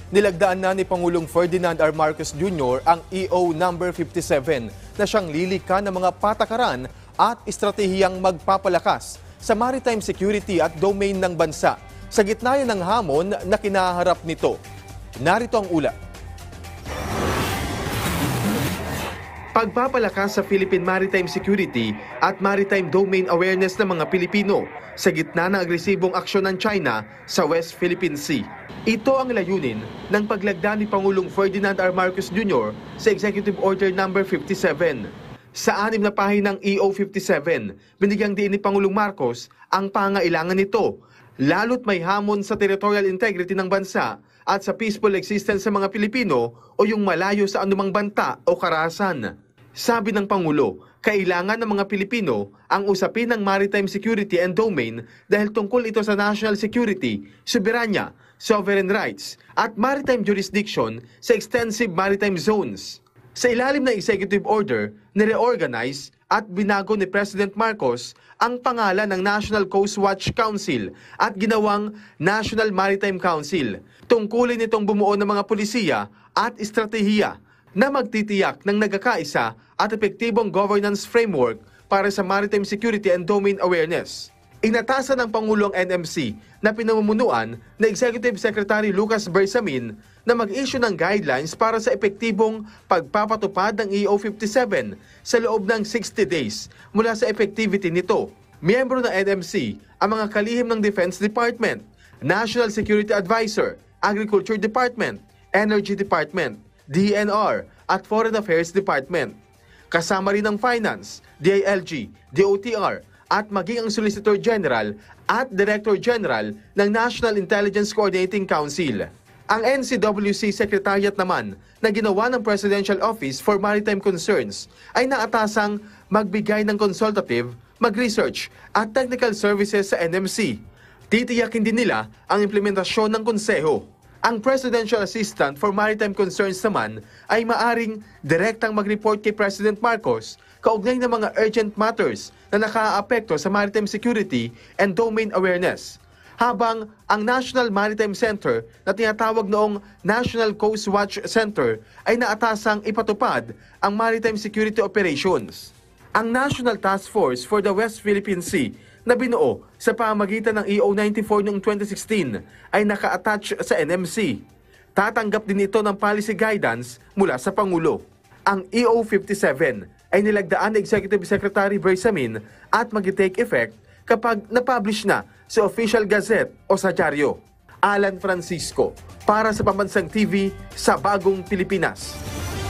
Nilagdaan na ni Pangulong Ferdinand R. Marcos Jr. ang EO number 57 na siyang lilikha ng mga patakaran at estratehiyang magpapalakas sa maritime security at domain ng bansa sa gitna ng hamon na kinaharap nito. Narito ang ulat. Pagpapalakas sa Philippine maritime security at maritime domain awareness ng mga Pilipino sa gitna ng agresibong aksyon ng China sa West Philippine Sea. Ito ang layunin ng paglagda ni Pangulong Ferdinand R. Marcos Jr. sa Executive Order number 57. Sa 6 na pahinang EO 57, binigyang diin ni Pangulong Marcos ang pangailangan nito, lalo't may hamon sa territorial integrity ng bansa at sa peaceful existence sa mga Pilipino o yung malayo sa anumang banta o karahasan. Sabi ng Pangulo, kailangan ng mga Pilipino ang usapin ng maritime security and domain dahil tungkol ito sa national security, soberanya, sovereign rights at maritime jurisdiction sa extensive maritime zones. Sa ilalim ng executive order, nireorganize at binago ni President Marcos ang pangalan ng National Coast Watch Council at ginawang National Maritime Council. Tungkulin itong bumuo ng mga pulisiya at estratehiya na magtitiyak ng nagkakaisa at epektibong governance framework para sa maritime security and domain awareness. Inatasan ng Pangulo ang NMC na pinamumunuan na Executive Secretary Lucas Bersamin na mag-issue ng guidelines para sa epektibong pagpapatupad ng EO 57 sa loob ng 60 days mula sa effectivity nito. Miyembro ng NMC ang mga kalihim ng Defense Department, National Security Advisor, Agriculture Department, Energy Department, DNR at Foreign Affairs Department. Kasama rin ang Finance, DILG, DOTR at maging ang Solicitor General at Director General ng National Intelligence Coordinating Council. Ang NCWC Secretariat naman na ginawa ng Presidential Office for Maritime Concerns ay naatasang magbigay ng consultative, mag-research at technical services sa NMC. Titiyakin din nila ang implementasyon ng konseho. Ang Presidential Assistant for Maritime Concerns naman ay maaring direktang mag-report kay President Marcos kaugnay ng mga urgent matters na nakaaapekto sa maritime security and domain awareness. Habang ang National Maritime Center na tinatawag noong National Coast Watch Center ay naatasang ipatupad ang maritime security operations. Ang National Task Force for the West Philippine Sea na binuo sa pamamagitan ng EO 94 noong 2016 ay naka-attach sa NMC. Tatanggap din ito ng policy guidance mula sa Pangulo. Ang EO 57 ay nilagdaan ni Executive Secretary Bersamin at mag-take effect kapag na-publish na sa Official Gazette o sa dyaryo. Alan Francisco, para sa Pambansang TV sa Bagong Pilipinas.